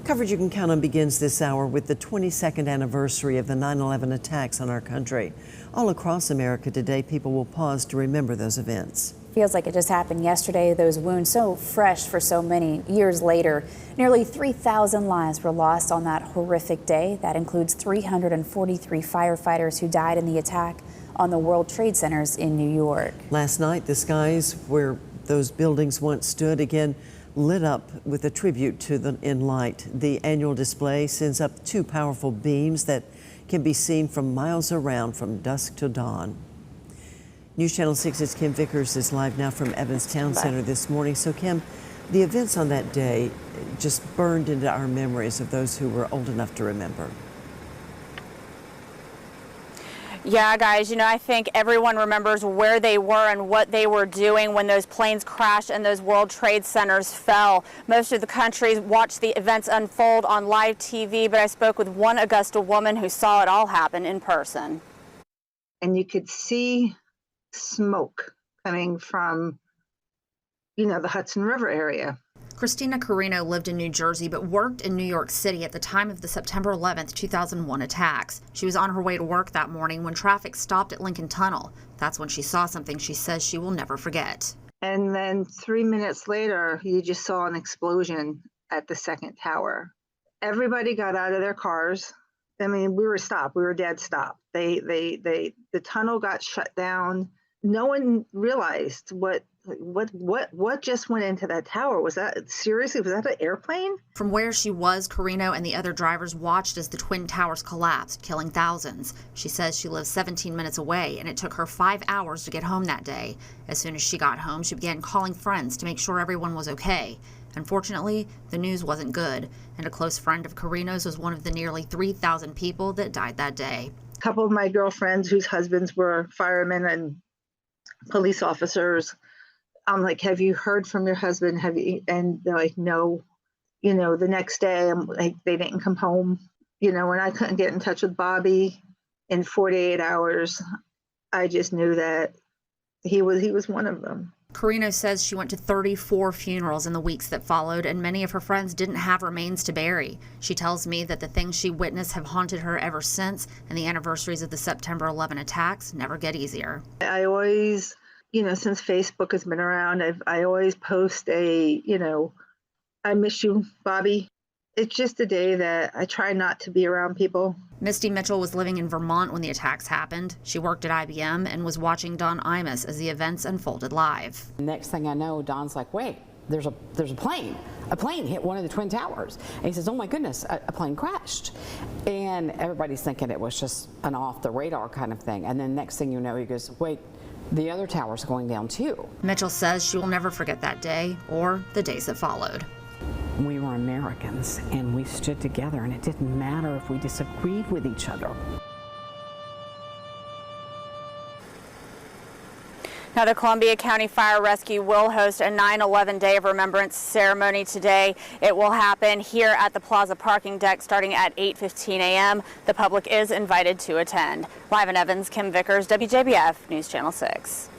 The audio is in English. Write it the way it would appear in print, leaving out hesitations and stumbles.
Coverage you can count on begins this hour with the 22nd anniversary of the 9/11 attacks on our country. All across America today, people will pause to remember those events. Feels like it just happened yesterday. Those wounds so fresh for so many years later. Nearly 3,000 lives were lost on that horrific day. That includes 343 firefighters who died in the attack on the World Trade Centers in New York. Last night, the skies where those buildings once stood again lit up with a tribute to them in light. The annual display sends up two powerful beams that can be seen from miles around from dusk to dawn. News Channel 6's Kim Vickers is live now from Evans Town Center this morning. So Kim, the events on that day just burned into our memories of those who were old enough to remember. Yeah, guys, I think everyone remembers where they were and what they were doing when those planes crashed and those World Trade Centers fell. Most of the country watched the events unfold on live TV, but I spoke with one Augusta woman who saw it all happen in person. And you could see smoke coming from, the Hudson River area. Christina Carino lived in New Jersey but worked in New York City at the time of the September 11th, 2001 attacks. She was on her way to work that morning when traffic stopped at Lincoln Tunnel. That's when she saw something she says she will never forget. And then 3 minutes later, you just saw an explosion at the second tower. Everybody got out of their cars. I mean, we were stopped. We were dead stopped. The tunnel got shut down. No one realized what just went into that tower. Was that seriously? Was that an airplane? From where she was, Carino and the other drivers watched as the Twin Towers collapsed, killing thousands. She says she lives 17 minutes away, and it took her 5 hours to get home that day. As soon as she got home, she began calling friends to make sure everyone was okay. Unfortunately, the news wasn't good, and a close friend of Carino's was one of the nearly 3,000 people that died that day. A couple of my girlfriends whose husbands were firemen and police officers, I'm like, have you heard from your husband? Have you? And they're like, no. The next day, I'm like, they didn't come home. And I couldn't get in touch with Bobby in 48 hours. I just knew that he was one of them. Carino says she went to 34 funerals in the weeks that followed, and many of her friends didn't have remains to bury. She tells me that the things she witnessed have haunted her ever since, and the anniversaries of the September 11 attacks never get easier. I always, since Facebook has been around, I always post I miss you, Bobby. It's just a day that I try not to be around people. Misty Mitchell was living in Vermont when the attacks happened. She worked at IBM and was watching Don Imus as the events unfolded live. Next thing I know, Don's like, wait, there's a plane. A plane hit one of the Twin Towers. And he says, oh my goodness, a plane crashed. And everybody's thinking it was just an off the radar kind of thing. And then next thing you know, he goes, wait, the other tower's going down too. Mitchell says she will never forget that day or the days that followed. We were Americans, and we stood together, and it didn't matter if we disagreed with each other. Now, the Columbia County Fire Rescue will host a 9/11 Day of Remembrance ceremony today. It will happen here at the Plaza parking deck starting at 8:15 a.m. The public is invited to attend. Live in Evans, Kim Vickers, WJBF News Channel 6.